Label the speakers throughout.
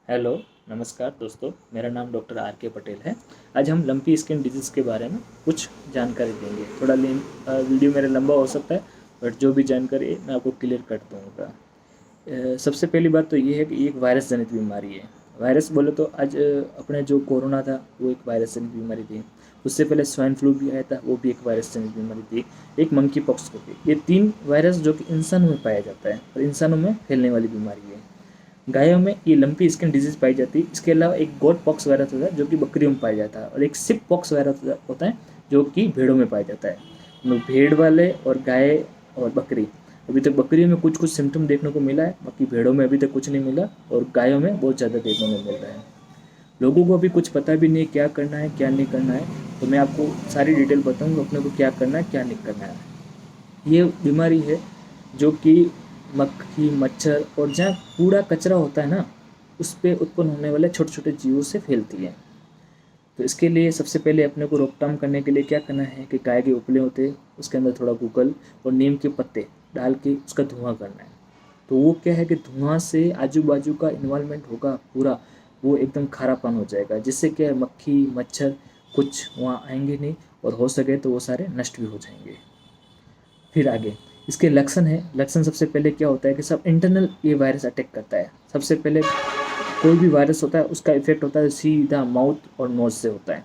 Speaker 1: Hello, नमस्कार दोस्तों। मेरा नाम डॉक्टर आर के पटेल है। आज हम लंपी स्किन डिजीज़ के बारे में कुछ जानकारी देंगे। थोड़ा वीडियो मेरा लंबा हो सकता है, बट जो भी जानकारी है मैं आपको क्लियर कर दूँगा। सबसे पहली बात तो ये है कि ये एक वायरस जनित बीमारी है। वायरस बोले तो आज अपने जो कोरोना था वो एक वायरस जनित बीमारी थी। उससे पहले स्वाइन फ्लू भी आया था, वो भी एक वायरस जनित बीमारी थी। एक मंकी पॉक्स को भी। ये 3 वायरस जो कि इंसानों में पाया जाता है और इंसानों में फैलने वाली बीमारी है। गायों में ये लंपी स्किन डिजीज पाई जाती है। इसके अलावा एक गोट पॉक्स वायरस होता है जो कि बकरियों में पाया जाता है, और एक सिप पॉक्स वायरस होता है जो कि भेड़ों में पाया जाता है। भेड़ वाले और गाय और बकरी, अभी तक बकरियों में कुछ कुछ सिम्टम देखने को मिला है, बाकी भेड़ों में अभी तक कुछ नहीं मिला, और गायों में बहुत ज़्यादा देखने को मिल रहा है। लोगों को अभी कुछ पता भी नहीं क्या करना है क्या नहीं करना है, तो मैं आपको सारी डिटेल बताऊंगा अपने को क्या करना है क्या नहीं करना है। ये बीमारी है जो कि मक्खी मच्छर और जहाँ कूड़ा कचरा होता है ना, उस पे उत्पन्न होने वाले छोटे छोटे जीवों से फैलती है। तो इसके लिए सबसे पहले अपने को रोकथाम करने के लिए क्या करना है कि गाय के उपले होते हैं उसके अंदर थोड़ा गूगल और नीम के पत्ते डाल के उसका धुआं करना है। तो वो क्या है कि धुआं से आजू बाजू का इन्वायरमेंट होगा पूरा, वो एकदम खारापन हो जाएगा, जिससे क्या है मक्खी मच्छर कुछ वहाँ आएंगे नहीं, और हो सके तो वो सारे नष्ट भी हो जाएंगे। फिर आगे इसके लक्षण है। लक्षण सबसे पहले क्या होता है कि सब इंटरनल ये वायरस अटैक करता है। सबसे पहले कोई भी वायरस होता है उसका इफेक्ट होता है सीधा माउथ और नोज से होता है।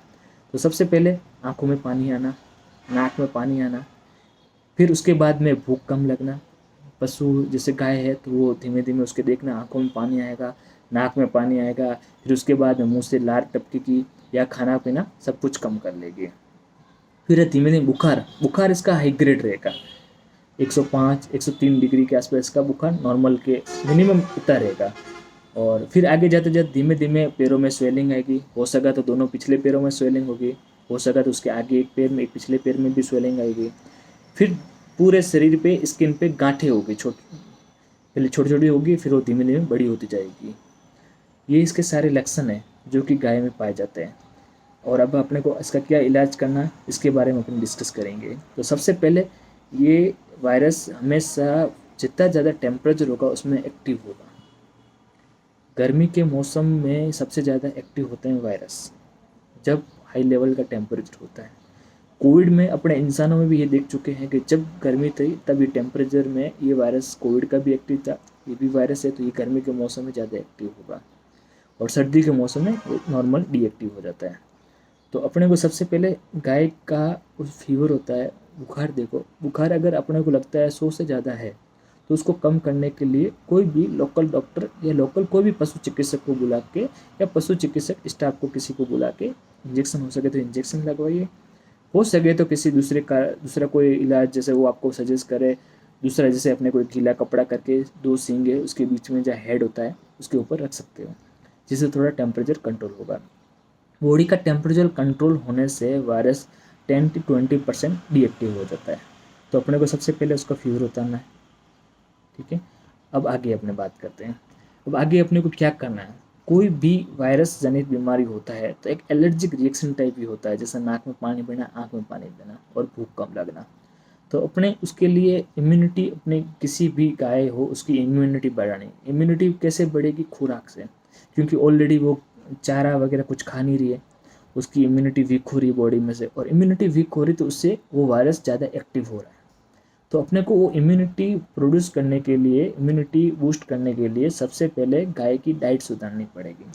Speaker 1: तो सबसे पहले आंखों में पानी आना, नाक में पानी आना, फिर उसके बाद में भूख कम लगना। पशु जैसे गाय है तो वो धीमे धीमे उसके देखना आंखों में पानी आएगा, नाक में पानी आएगा, फिर उसके बाद में मुंह से लार टपकेगी या खाना पीना सब कुछ कम कर लेगी। फिर धीमे धीमे बुखार, बुखार इसका हाई ग्रेड रहेगा। 105 103 डिग्री के आसपास का बुखार नॉर्मल के मिनिमम इतना रहेगा। और फिर आगे जाते जाते धीमे धीमे पैरों में स्वेलिंग आएगी। हो सका तो दोनों पिछले पैरों में स्वेलिंग होगी, हो सका तो उसके आगे एक पैर में एक पिछले पैर में भी स्वेलिंग आएगी। फिर पूरे शरीर पे स्किन पे गांठें होगी, पहले छोटी छोटी होगी फिर वो धीमे धीमे बड़ी होती जाएगी। ये इसके सारे लक्षण हैं जो कि गाय में पाए जाते हैं। और अब अपने को इसका क्या इलाज करना है इसके बारे में अपन डिस्कस करेंगे। तो सबसे पहले ये वायरस हमेशा जितना ज़्यादा टेम्परेचर होगा उसमें एक्टिव होगा। गर्मी के मौसम में सबसे ज़्यादा एक्टिव होते हैं वायरस जब हाई लेवल का टेम्परेचर होता है। कोविड में अपने इंसानों में भी ये देख चुके हैं कि जब गर्मी थी तब ये टेम्परेचर में ये वायरस कोविड का भी एक्टिव था। ये भी वायरस है तो ये गर्मी के मौसम में ज़्यादा एक्टिव होगा, और सर्दी के मौसम में नॉर्मल डीएक्टिव हो जाता है। तो अपने को सबसे पहले गाय का उस फीवर होता है, बुखार। देखो बुखार अगर अपने को लगता है 100 से ज़्यादा है तो उसको कम करने के लिए कोई भी लोकल डॉक्टर या लोकल कोई भी पशु चिकित्सक को बुला के या पशु चिकित्सक स्टाफ को किसी को बुला के इंजेक्शन हो सके तो इंजेक्शन लगवाइए। हो सके तो किसी दूसरा कोई इलाज जैसे वो आपको सजेस्ट करे, दूसरा जैसे अपने कोई गीला कपड़ा करके 2 सींगे उसके बीच में जो हेड होता है उसके ऊपर रख सकते हो, जिससे थोड़ा टेम्परेचर कंट्रोल होगा। बॉडी का टेम्परेचर कंट्रोल होने से वायरस 10 to 20% डीएक्टिव हो जाता है। तो अपने को सबसे पहले उसका फीवर उतारना है, ठीक है। अब आगे अपने बात करते हैं। अब आगे अपने को क्या करना है। कोई भी वायरस जनित बीमारी होता है तो एक एलर्जिक रिएक्शन टाइप भी होता है, जैसे नाक में पानी बहना, आँख में पानी बहना और भूख कम लगना। तो अपने उसके लिए इम्यूनिटी, अपने किसी भी गाय हो उसकी इम्यूनिटी बढ़ानी। इम्यूनिटी कैसे बढ़ेगी? खुराक से, क्योंकि ऑलरेडी वो चारा वगैरह कुछ खा नहीं रही है, उसकी इम्यूनिटी वीक हो रही है बॉडी में से, और इम्यूनिटी वीक हो रही तो उससे वो वायरस ज़्यादा एक्टिव हो रहा है। तो अपने को वो इम्यूनिटी प्रोड्यूस करने के लिए, इम्यूनिटी बूस्ट करने के लिए सबसे पहले गाय की डाइट सुधारनी पड़ेगी।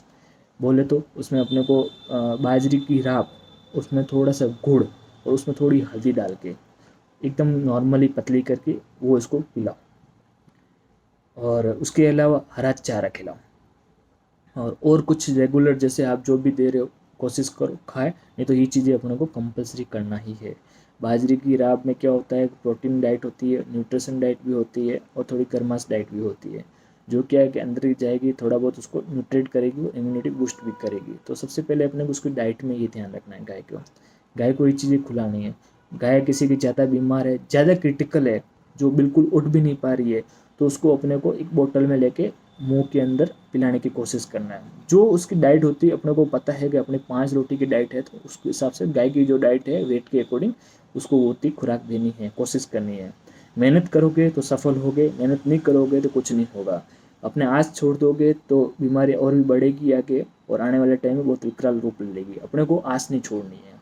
Speaker 1: बोले तो उसमें अपने को बाजरी की राब, उसमें थोड़ा सा गुड़ और उसमें थोड़ी हल्दी डाल के एकदम नॉर्मली पतली करके वो इसको पिलाओ, और उसके अलावा हरा चारा खिलाओ। और कुछ रेगुलर जैसे आप जो भी दे रहे हो कोशिश करो खाए, नहीं तो ये चीज़ें अपने को कंपलसरी करना ही है। बाजरे की राब में क्या होता है, प्रोटीन डाइट होती है, न्यूट्रिशन डाइट भी होती है, और थोड़ी गर्माश डाइट भी होती है, जो क्या है कि अंदर ही जाएगी, थोड़ा बहुत उसको न्यूट्रेट करेगी, वो इम्यूनिटी बूस्ट भी करेगी। तो सबसे पहले अपने को उसकी डाइट में ये ध्यान रखना है। गाय को ये चीज़ें खिलानी है। गाय किसी की ज़्यादा बीमार है, ज़्यादा क्रिटिकल है, जो बिल्कुल उठ भी नहीं पा रही है, तो उसको अपने को एक बोतल में लेके मुंह के अंदर पिलाने की कोशिश करना है। जो उसकी डाइट होती है अपने को पता है कि अपने 5 रोटी की डाइट है, तो उसके हिसाब से गाय की जो डाइट है वेट के अकॉर्डिंग उसको वो उतनी खुराक देनी है, कोशिश करनी है। मेहनत करोगे तो सफल होगे, मेहनत नहीं करोगे तो कुछ नहीं होगा। अपने आस छोड़ दोगे तो बीमारी और भी बढ़ेगी आगे, और आने वाले टाइम में बहुत विकराल रूप ले लेगी। अपने को आस नहीं छोड़नी है,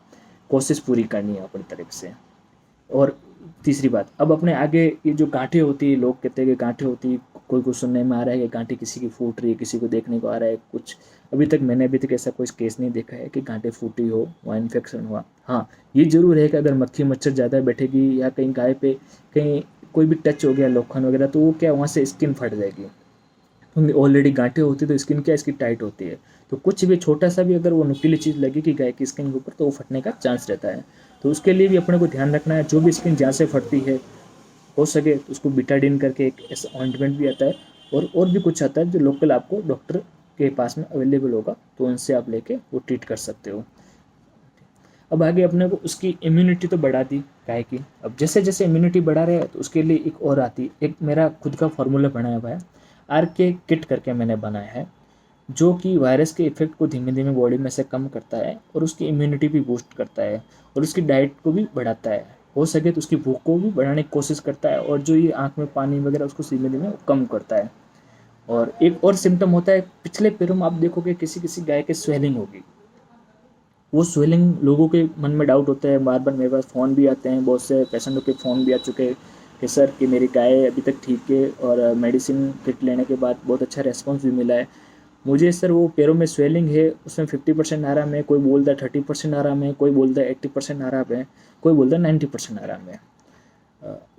Speaker 1: कोशिश पूरी करनी है अपनी तरफ से। और तीसरी बात, अब अपने आगे ये जो गांठें होती है, लोग कहते हैं कि गांठें होती है, कोई को सुनने में आ रहा है कि गांठें किसी की फूट रही है, किसी को देखने को आ रहा है कुछ। मैंने अभी तक ऐसा कोई केस नहीं देखा है कि गांठें फूटी हो, वहाँ इन्फेक्शन हुआ। हाँ, ये जरूर है कि अगर मक्खी मच्छर ज़्यादा बैठेगी या कहीं गाय पे कहीं कोई भी टच हो गया लोखंड वगैरह, तो वो क्या वहाँ से स्किन फट जाएगी, क्योंकि ऑलरेडी गांठें होती है तो स्किन क्या इसकी टाइट होती है। तो कुछ भी छोटा सा भी अगर वो नुकीली चीज़ लगेगी गाय की स्किन के ऊपर तो वो फटने का चांस रहता है। तो उसके लिए भी अपने को ध्यान रखना है, जो भी स्किन जहाँ से फटती है हो सके तो उसको बिटाडिन करके एक ऐसा ऑइंटमेंट भी आता है, और भी कुछ आता है जो लोकल आपको डॉक्टर के पास में अवेलेबल होगा, तो उनसे आप लेके वो ट्रीट कर सकते हो। अब आगे अपने को उसकी इम्यूनिटी तो बढ़ा दी गाय की। अब जैसे जैसे इम्यूनिटी बढ़ा रहे हैं तो उसके लिए एक और आती, एक मेरा खुद का फॉर्मूला बनाया हुआ है, RK किट करके मैंने बनाया है, जो कि वायरस के इफेक्ट को धीमे धीमे बॉडी में से कम करता है और उसकी इम्यूनिटी भी बूस्ट करता है और उसकी डाइट को भी बढ़ाता है, हो सके तो उसकी भूख को भी बढ़ाने की कोशिश करता है, और जो ये आँख में पानी वगैरह उसको धीमे धीमे कम करता है। और एक और सिम्टम होता है, पिछले पैरों में आप देखोगे किसी किसी गाय के स्वेलिंग होगी। वो स्वेलिंग लोगों के मन में डाउट होता है, बार बार मेरे पास फ़ोन भी आते हैं, बहुत से पेशेंटों के फ़ोन भी आ चुके हैं कि सर कि मेरी गाय अभी तक ठीक है और मेडिसिन किट लेने के बाद बहुत अच्छा रेस्पॉन्स भी मिला है मुझे। सर वो पैरों में स्वेलिंग है, उसमें 50% आराम है, कोई बोलता है 30% आराम है, कोई बोलता है 80% आराम है, कोई बोलता है 90% आराम है।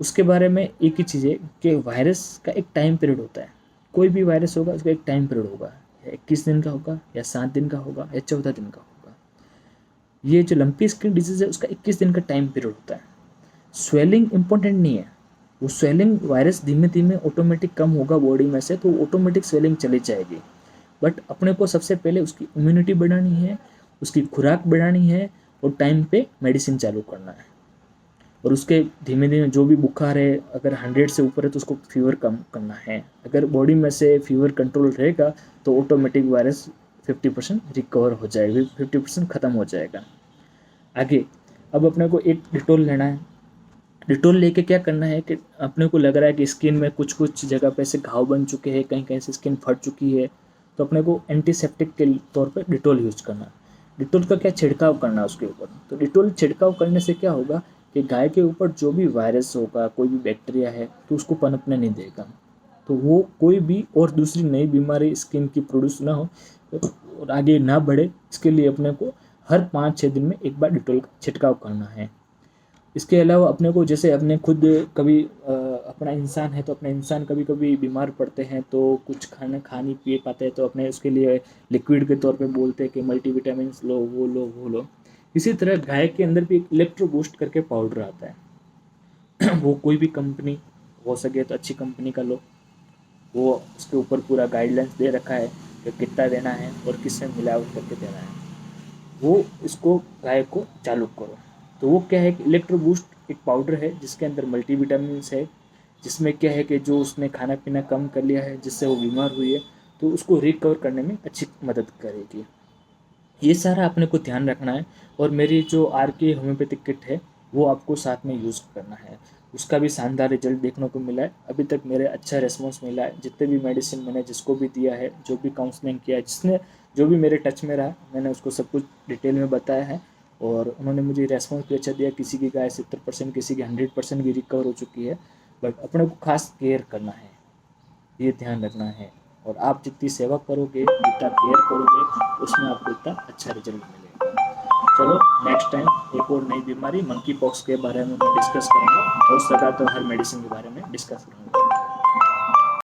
Speaker 1: उसके बारे में एक ही चीज़ है कि वायरस का एक टाइम पीरियड होता है। कोई भी वायरस होगा उसका एक टाइम पीरियड होगा, या 21 दिन का होगा, या 7 दिन का होगा, या 14 दिन का होगा। ये जो लंपी स्किन डिजीज़ है उसका 21 दिन का टाइम पीरियड होता है। स्वेलिंग इंपॉर्टेंट नहीं है, वो स्वेलिंग वायरस धीमे धीमे ऑटोमेटिक कम होगा बॉडी में से, तो ऑटोमेटिक स्वेलिंग चली जाएगी। बट अपने को सबसे पहले उसकी इम्यूनिटी बढ़ानी है, उसकी खुराक बढ़ानी है, और टाइम पे मेडिसिन चालू करना है। और उसके धीमे धीमे जो भी बुखार है, अगर 100 से ऊपर है तो उसको फीवर कम करना है। अगर बॉडी में से फीवर कंट्रोल रहेगा तो ऑटोमेटिक वायरस 50% रिकवर हो जाएगी, 50% ख़त्म हो जाएगा। आगे अब अपने को एक डिटोल लेना है। डिटोल लेके क्या करना है कि अपने को लग रहा है कि स्किन में कुछ कुछ जगह पे से घाव बन चुके हैं, कहीं कहीं से स्किन फट चुकी है, तो अपने को एंटीसेप्टिक के तौर पे डिटोल यूज करना। डिटोल का क्या छिड़काव करना उसके ऊपर। तो डिटोल छिड़काव करने से क्या होगा कि गाय के ऊपर जो भी वायरस होगा, कोई भी बैक्टीरिया है, तो उसको पनपने नहीं देगा, तो वो कोई भी और दूसरी नई बीमारी स्किन की प्रोड्यूस ना हो और आगे ना बढ़े। इसके लिए अपने को हर 5-6 दिन में एक बार डिटोल का छिड़काव करना है। इसके अलावा अपने को जैसे अपने खुद कभी अपना इंसान है तो अपने इंसान कभी कभी बीमार पड़ते हैं तो कुछ खाना खा नहीं पी पाते हैं, तो अपने उसके लिए लिक्विड के तौर पे बोलते हैं कि मल्टीविटामिन लो, वो लो, वो लो। इसी तरह गाय के अंदर भी एक इलेक्ट्रो बूस्ट करके पाउडर आता है वो कोई भी कंपनी हो सके तो अच्छी कंपनी का लो। वो उसके ऊपर पूरा गाइडलाइंस दे रखा है कि कितना देना है और किससे मिलावट करके देना है। वो इसको गाय को चालू करो। तो वो क्या है कि इलेक्ट्रो बूस्ट एक पाउडर है जिसके अंदर मल्टीविटामिन है, जिसमें क्या है कि जो उसने खाना पीना कम कर लिया है जिससे वो बीमार हुई है, तो उसको रिकवर करने में अच्छी मदद करेगी। ये सारा अपने को ध्यान रखना है। और मेरी जो RK होम्योपैथिक किट है वो आपको साथ में यूज़ करना है। उसका भी शानदार रिजल्ट देखने को मिला है, अभी तक मेरे अच्छा रिस्पॉन्स मिला है। जितने भी मेडिसिन मैंने जिसको भी दिया है, जो भी काउंसलिंग किया है, जिसने जो भी मेरे टच में रहा, मैंने उसको सब कुछ डिटेल में बताया है और उन्होंने मुझे रेस्पॉन्स भी अच्छा दिया। किसी की गाय 70%, किसी की 100% भी रिकवर हो चुकी है। बट अपने को खास केयर करना है, ये ध्यान रखना है। और आप जितनी सेवा करोगे, जितना केयर करोगे, उसमें आपको इतना अच्छा रिजल्ट मिलेगा। चलो नेक्स्ट टाइम एक और नई बीमारी मंकी पॉक्स के बारे में मैं डिस्कस करूँगा। हो सका तो हर मेडिसिन के बारे में डिस्कस करूँगा।